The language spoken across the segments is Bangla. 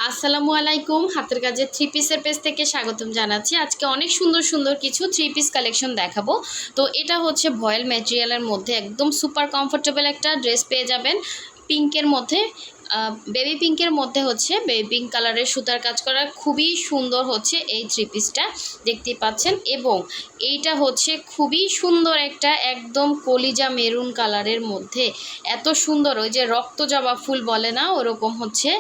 আসসালামু আলাইকুম। হাতের কাজের থ্রি পিসের পেজ থেকে স্বাগতম জানাচ্ছি। আজকে অনেক সুন্দর সুন্দর কিছু থ্রি পিস কালেকশন দেখাবো। তো এটা হচ্ছে ভয়েল ম্যাটেরিয়ালের মধ্যে একদম সুপার কমফোর্টেবল একটা ড্রেস পেয়ে যাবেন পিঙ্কের মধ্যে। বেবি পিঙ্কের মধ্যে হচ্ছে বেবি পিঙ্ক কালারের সুতার কাজ করা, খুবই সুন্দর হচ্ছে এই থ্রি পিসটা দেখতেই পাচ্ছেন। এবং এইটা হচ্ছে খুবই সুন্দর একটা একদম কলিজা মেরুন কালারের মধ্যে এত সুন্দর, ওই যে রক্ত জবা ফুল বলে না, ওরকম হচ্ছে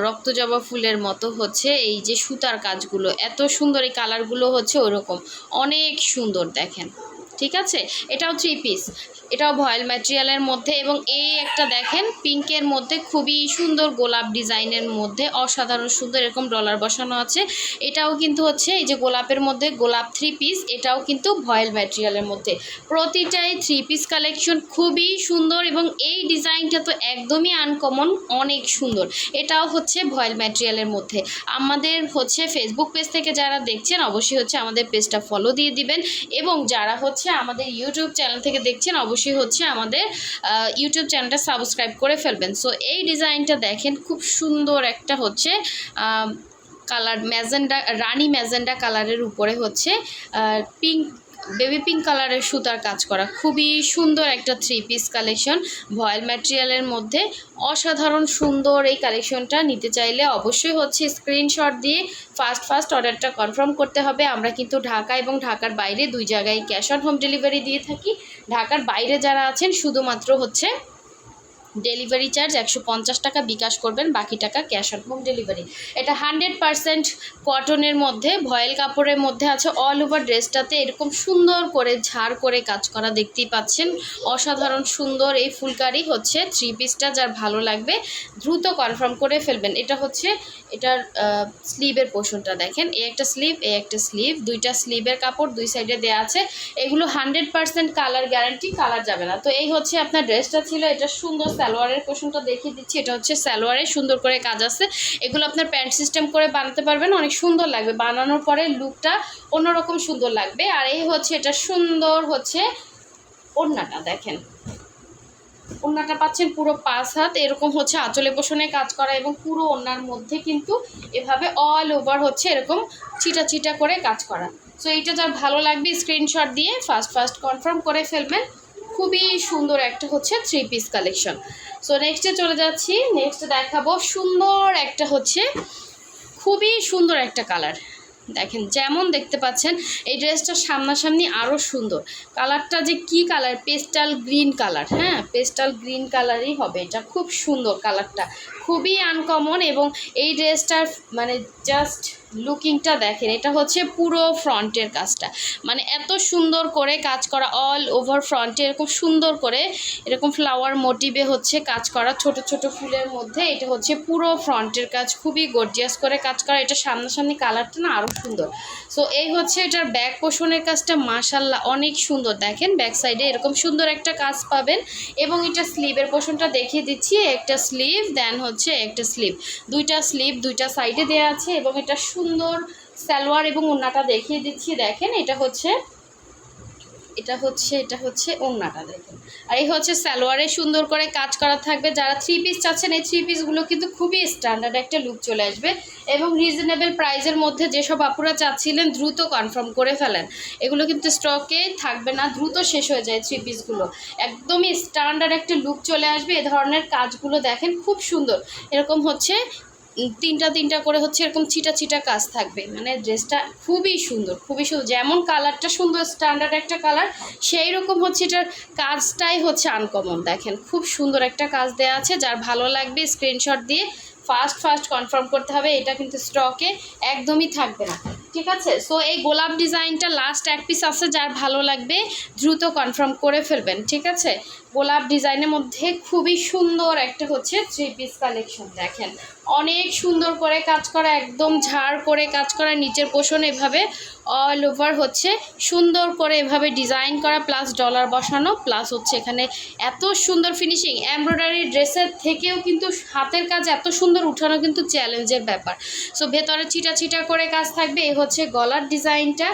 রক্ত জবা ফুলের মতো হচ্ছে এই যে সুতার কাজগুলো, এত সুন্দর এই কালারগুলো হচ্ছে ওরকম অনেক সুন্দর দেখেন। ঠিক আছে, এটাও থ্রি পিস, এটাও ভয়েল ম্যাটেরিয়ালের মধ্যে। এবং এই একটা দেখেন পিঙ্কের মধ্যে খুবই সুন্দর গোলাপ ডিজাইনের মধ্যে অসাধারণ সুন্দর এরকম ডলার বসানো আছে। এটাও কিন্তু হচ্ছে এই যে গোলাপের মধ্যে গোলাপ থ্রি পিস, এটাও কিন্তু ভয়েল ম্যাটেরিয়ালের মধ্যে। প্রতিটাই থ্রি পিস কালেকশন খুবই সুন্দর এবং এই ডিজাইনটা তো একদমই আনকমন, অনেক সুন্দর। এটাও হচ্ছে ভয়েল ম্যাটেরিয়ালের মধ্যে। আমাদের হচ্ছে ফেসবুক পেজ থেকে যারা দেখছেন অবশ্যই হচ্ছে আমাদের পেজটা ফলো দিয়ে দিবেন, এবং যারা হচ্ছে আমাদের ইউটিউব চ্যানেল থেকে দেখছেন অবশ্যই হচ্ছে আমাদের ইউটিউব চ্যানেলটা সাবস্ক্রাইব করে ফেলবেন। সো এই ডিজাইনটা দেখেন, খুব সুন্দর একটা হচ্ছে কালার ম্যাজেন্ডা, রানি ম্যাজেন্ডা কালারের উপরে হচ্ছে পিঙ্ক, বেবি পিঙ্ক কালারের সুতার কাজ করা, খুবই সুন্দর একটা থ্রি পিস কালেকশন ভয়েল ম্যাটেরিয়ালের মধ্যে। অসাধারণ সুন্দর এই কালেকশনটা নিতে চাইলে অবশ্যই হচ্ছে স্ক্রিনশট দিয়ে ফার্স্ট অর্ডারটা কনফার্ম করতে হবে। আমরা কিন্তু ঢাকা এবং ঢাকার বাইরে দুই জায়গায় ক্যাশ অন হোম ডেলিভারি দিয়ে থাকি। ঢাকার বাইরে যারা আছেন শুধুমাত্র হচ্ছে ডেলিভারি চার্জ 150 টাকা বিকাশ করবেন, বাকি টাকা ক্যাশ অন হোম ডেলিভারি। এটা 100% কটনের মধ্যে ভয়েল কাপড়ের মধ্যে আছে। অল ওভার ড্রেসটাতে এরকম সুন্দর করে ঝাড় করে কাজ করা দেখতেই পাচ্ছেন, অসাধারণ সুন্দর এই ফুলকারি হচ্ছে থ্রি পিসটা। যার ভালো লাগবে দ্রুত কনফার্ম করে ফেলবেন। এটা হচ্ছে এটার স্লিভের পোর্শনটা দেখেন, এই একটা স্লিভ, এই একটা স্লিভ, দুইটা স্লিভের কাপড় দুই সাইডে দেওয়া আছে। এগুলো 100% কালার গ্যারান্টি, কালার যাবে না। তো এই হচ্ছে আপনার ড্রেসটা ছিল। এটা সুন্দর সালোয়ারের পোর্শনটা দেখিয়ে দিচ্ছি, এটা হচ্ছে সালোয়ারে সুন্দর করে কাজ আছে। এগুলো আপনার প্যান্ট সিস্টেম করে বানাতে পারবেন, অনেক সুন্দর লাগবে, বানানোর পরে লুকটা অন্যরকম সুন্দর লাগবে। আর এই হচ্ছে এটা সুন্দর হচ্ছে ওড়নাটা দেখেন, ওড়নাটা পাচ্ছেন পুরো 5 হাত, এরকম হচ্ছে আঁচলে পোষণে কাজ করা এবং পুরো ওড়নার মধ্যে কিন্তু এভাবে অল ওভার হচ্ছে এরকম চিটা চিটা করে কাজ করা। সো এইটা যার ভালো লাগবে স্ক্রিনশট দিয়ে ফার্স্ট কনফার্ম করে ফেলবেন। খুবই সুন্দর একটা হচ্ছে থ্রি পিস কালেকশন। সো নেক্সটে চলে যাচ্ছি, নেক্সট দেখাবো সুন্দর একটা হচ্ছে খুবই সুন্দর একটা কালার দেখেন, যেমন দেখতে পাচ্ছেন এই ড্রেসটা সামনাসামনি আরও সুন্দর। কালারটা যে কি কালার, পেস্টাল গ্রিন কালার, হ্যাঁ পেস্টাল গ্রিন কালারই হবে এটা। খুব সুন্দর কালারটা, খুবই আনকমন। এবং এই ড্রেসটার মানে জাস্ট লুকিংটা দেখেন, এটা হচ্ছে পুরো ফ্রন্টের কাজটা, মানে এত সুন্দর করে কাজ করা অল ওভার ফ্রন্টে এরকম সুন্দর করে এরকম ফ্লাওয়ার মোটিভে হচ্ছে কাজ করা ছোট ছোট ফুলের মধ্যে। এটা হচ্ছে পুরো ফ্রন্টের কাজ, খুবই গর্জিয়াস করে কাজ করা। এটা সামনাসামনি কালারটা না আরও সুন্দর। সো এই হচ্ছে এটার ব্যাক পোর্শনের কাজটা, মাশাল্লাহ অনেক সুন্দর। দেখেন ব্যাক সাইডে এরকম সুন্দর একটা কাজ পাবেন। এবং এটা স্লিভের পোর্শনটা দেখিয়ে দিচ্ছি, একটা স্লিভ দেন হচ্ছে একটা স্লিভ, দুইটা স্লিভ দুইটা সাইডে দেওয়া আছে। এবং এটা সুন্দর সালোয়ার এবং ওড়নাটা দেখিয়ে দিচ্ছি দেখেন, এটা হচ্ছে ওড়নাটা দেখেন। আর এই হচ্ছে সালোয়ারে সুন্দর করে কাজ করা থাকবে। যারা থ্রি পিস চাচ্ছেন এই থ্রি পিসগুলো কিন্তু খুবই স্ট্যান্ডার্ড একটা লুক চলে আসবে এবং রিজনেবল প্রাইসের মধ্যে। যেসব আপুরা চাচ্ছিলেন দ্রুত কনফার্ম করে ফেলেন, এগুলো কিন্তু স্টকে থাকবে না, দ্রুত শেষ হয়ে যায় থ্রি পিসগুলো। একদমই স্ট্যান্ডার্ড একটা লুক চলে আসবে। এ ধরনের কাজগুলো দেখেন খুব সুন্দর, এরকম হচ্ছে তিনটা করে হচ্ছে এরকম ছিটা ছিটা কাজ থাকবে। মানে ড্রেসটা খুবই সুন্দর, খুবই সুন্দর। যেমন কালারটা সুন্দর স্ট্যান্ডার্ড একটা কালার, সেই রকম হচ্ছে এটার কাজটাই হচ্ছে আনকমন। দেখেন খুব সুন্দর একটা কাজ দেওয়া আছে। যার ভালো লাগবে স্ক্রিনশট দিয়ে ফার্স্ট কনফার্ম করতে হবে। এটা কিন্তু স্টকে একদমই থাকবে না, ঠিক আছে। সো এই গোলাপ ডিজাইনটা লাস্ট এক পিস আছে, যার ভালো লাগবে দ্রুত কনফার্ম করে ফেলবেন, ঠিক আছে। গোলাপ ডিজাইনের মধ্যে খুবই সুন্দর একটা হচ্ছে থ্রি পিস কালেকশন দেখেন, অনেক সুন্দর করে কাজ করা, একদম ঝাড় করে কাজ করা। নিচের পোর্শন এভাবে অল ওভার হচ্ছে সুন্দর করে এভাবে ডিজাইন করা, প্লাস ডলার বসানো, প্লাস হচ্ছে এখানে এত সুন্দর ফিনিশিং। এমব্রয়ডারি ড্রেসের থেকেও কিন্তু হাতের কাজ এত সুন্দর উঠানো কিন্তু চ্যালেঞ্জের ব্যাপার। সো ভেতরে ছিটা ছিটা করে কাজ থাকবে। এই হচ্ছে গলার ডিজাইনটা,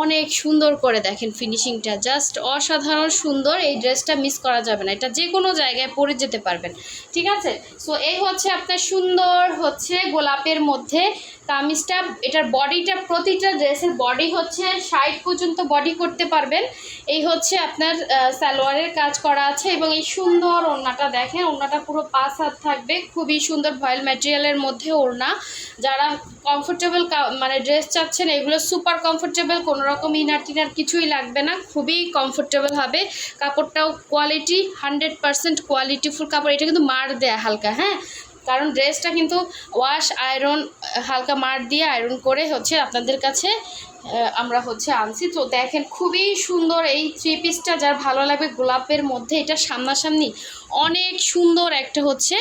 অনেক সুন্দর করে দেখেন ফিনিশিংটা, জাস্ট অসাধারণ সুন্দর। এই ড্রেসটা মিস করা যাবে না, এটা যে কোনো জায়গায় পরে যেতে পারবেন, ঠিক আছে। সো এই হচ্ছে আপনার সুন্দর হচ্ছে গোলাপের মধ্যে কামিজটা। এটার বডিটা, প্রতিটা ড্রেসের বডি হচ্ছে 60 পর্যন্ত বডি করতে পারবেন। এই হচ্ছে আপনার সালোয়ারের কাজ করা আছে এবং এই সুন্দর ওড়নাটা দেখেন, ওড়নাটা পুরো 5 হাত থাকবে, খুবই সুন্দর ভয়েল ম্যাটেরিয়ালের মধ্যে ওড়না। যারা কমফোর্টেবল মানে ড্রেস চাচ্ছেন, এগুলো সুপার কমফোর্টেবল, কোনো রকম ইনার টিনার কিছুই লাগবে না, খুবই কমফোর্টেবল হবে। কাপড়টাও কোয়ালিটি 100% কোয়ালিটিফুল কাপড়। এটা কিন্তু মার দেয়া হালকা, হ্যাঁ, কারণ ড্রেসটা কিন্তু ওয়াশ আয়রন হালকা মার দিয়ে আয়রন করে হচ্ছে আপনাদের কাছে আমরা হচ্ছে আনছি। তো দেখেন খুবই সুন্দর এই 3 পিসটা, যার ভালো লাগবে গোলাপের মধ্যে। এটা সামনাসামনি অনেক সুন্দর একটা হচ্ছে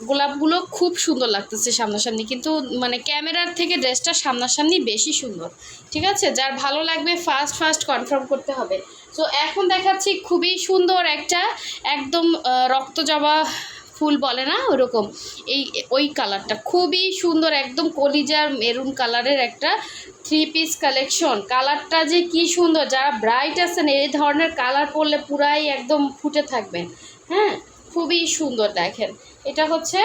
গোলাপগুলো খুব সুন্দর লাগতেছে সামনাসামনি, কিন্তু মানে ক্যামেরার থেকে ড্রেসটা সামনাসামনি বেশি সুন্দর, ঠিক আছে। যার ভালো লাগবে ফার্স্ট কনফার্ম করতে হবে। তো এখন দেখাচ্ছি খুবই সুন্দর একটা একদম রক্তজবা ফুল বলে না ওরকম, ওই কালারটা খুবই সুন্দর, একদম কলিজার মেরুন কালারের একটা 3 পিস কালেকশন। কালারটা যে কি সুন্দর, যারা ব্রাইট আছেন এই ধরনের কালার পরলে পুরাই একদম ফুটে থাকবেন, হ্যাঁ, খুবই সুন্দর। দেখেন এটা হচ্ছে,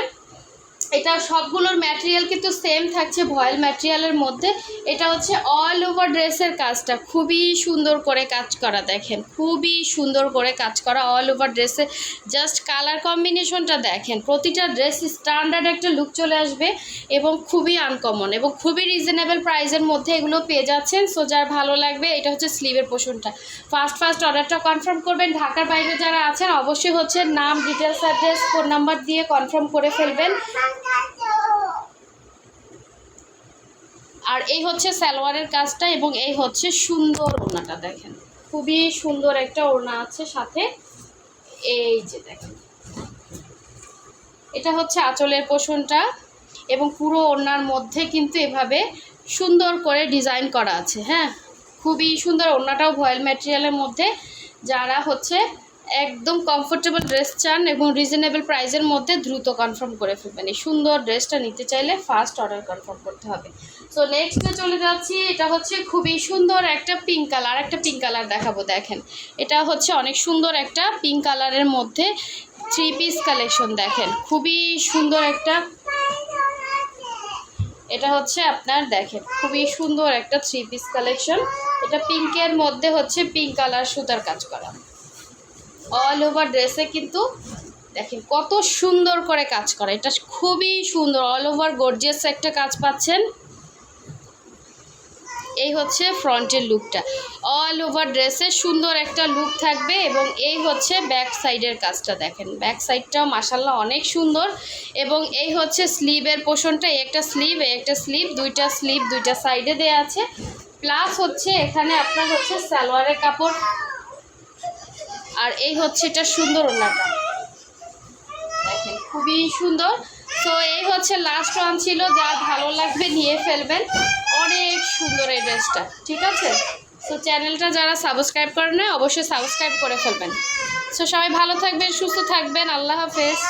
এটা সবগুলোর ম্যাটেরিয়াল কিন্তু সেম থাকছে ভয়েল ম্যাটেরিয়ালের মধ্যে। এটা হচ্ছে অল ওভার ড্রেসের কাজটা খুবই সুন্দর করে কাজ করা, দেখেন খুবই সুন্দর করে কাজ করা অল ওভার ড্রেসে। জাস্ট কালার কম্বিনেশনটা দেখেন, প্রতিটা ড্রেস স্ট্যান্ডার্ড একটা লুক চলে আসবে এবং খুবই আনকমন এবং খুবই রিজনেবল প্রাইসের মধ্যে এগুলো পেয়ে যাচ্ছেন। সো যার ভালো লাগবে, এটা হচ্ছে স্লিভের পোর্শনটা। ফার্স্ট অর্ডারটা কনফার্ম করবেন। ঢাকার বাইরে যারা আছেন অবশ্যই হচ্ছে নাম, ডিটেলস, অ্যাড্রেস, ফোন নাম্বার দিয়ে কনফার্ম করে ফেলবেন। আর এই হচ্ছে সালোয়ারের কাজটা এবং এই হচ্ছে সুন্দর ওড়নাটা, দেখেন খুবই সুন্দর একটা ওড়না আছে সাথে। এই যে দেখেন এটা হচ্ছে আঁচলের পোর্শনটা এবং পুরো ওড়নার মধ্যে কিন্তু এভাবে সুন্দর করে ডিজাইন করা আছে, হ্যাঁ, খুবই সুন্দর। ওড়নাটাও ভয়েল ম্যাটেরিয়ালের মধ্যে। যারা হচ্ছে একদম কমফোর্টেবল ড্রেস চান এবং রিজনেবল প্রাইসের মধ্যে দ্রুত কনফার্ম করে ফেলবেন। এই সুন্দর ড্রেসটা নিতে চাইলে ফার্স্ট অর্ডার কনফার্ম করতে হবে। সো নেক্সটে চলে যাচ্ছি, এটা হচ্ছে খুবই সুন্দর একটা পিঙ্ক কালার, একটা পিঙ্ক কালার দেখাবো। দেখেন এটা হচ্ছে অনেক সুন্দর একটা পিঙ্ক কালারের মধ্যে 3 পিস কালেকশন, দেখেন খুবই সুন্দর একটা, এটা হচ্ছে আপনার দেখেন খুবই সুন্দর একটা 3 পিস কালেকশন। এটা পিঙ্কের মধ্যে হচ্ছে পিঙ্ক কালার সুতার কাজ করা অল ওভার ড্রেসে, কিন্তু দেখেন কত সুন্দর করে কাজ করা, এটা খুবই সুন্দর অল ওভার গর্জিয়াস একটা কাজ পাচ্ছেন। এই হচ্ছে ফ্রন্টের লুকটা, অল ওভার ড্রেসে সুন্দর একটা লুক থাকবে এবং এই হচ্ছে ব্যাক সাইডের কাজটা, দেখেন ব্যাক সাইডটাও মাশাআল্লাহ অনেক সুন্দর। এবং এই হচ্ছে স্লিভের পোর্শনটা, একটা স্লিভ, একটা স্লিভ, দুইটা স্লিভ দুইটা সাইডে দেওয়া আছে। প্লাস হচ্ছে এখানে আপনার হচ্ছে সালোয়ারের কাপড়, আর এই হচ্ছে এটা সুন্দর ওড়নাটা, দেখেন খুবই সুন্দর। সো এই হচ্ছে লাস্ট ওয়ান ছিল, যার ভালো লাগবে নিয়ে ফেলবেন, অনেক সুন্দর এই ড্রেসটা, ঠিক আছে। সো চ্যানেলটা যারা সাবস্ক্রাইব করেন না অবশ্যই সাবস্ক্রাইব করে ফেলবেন। সো সবাই ভালো থাকবেন, সুস্থ থাকবেন, আল্লাহ হাফেজ।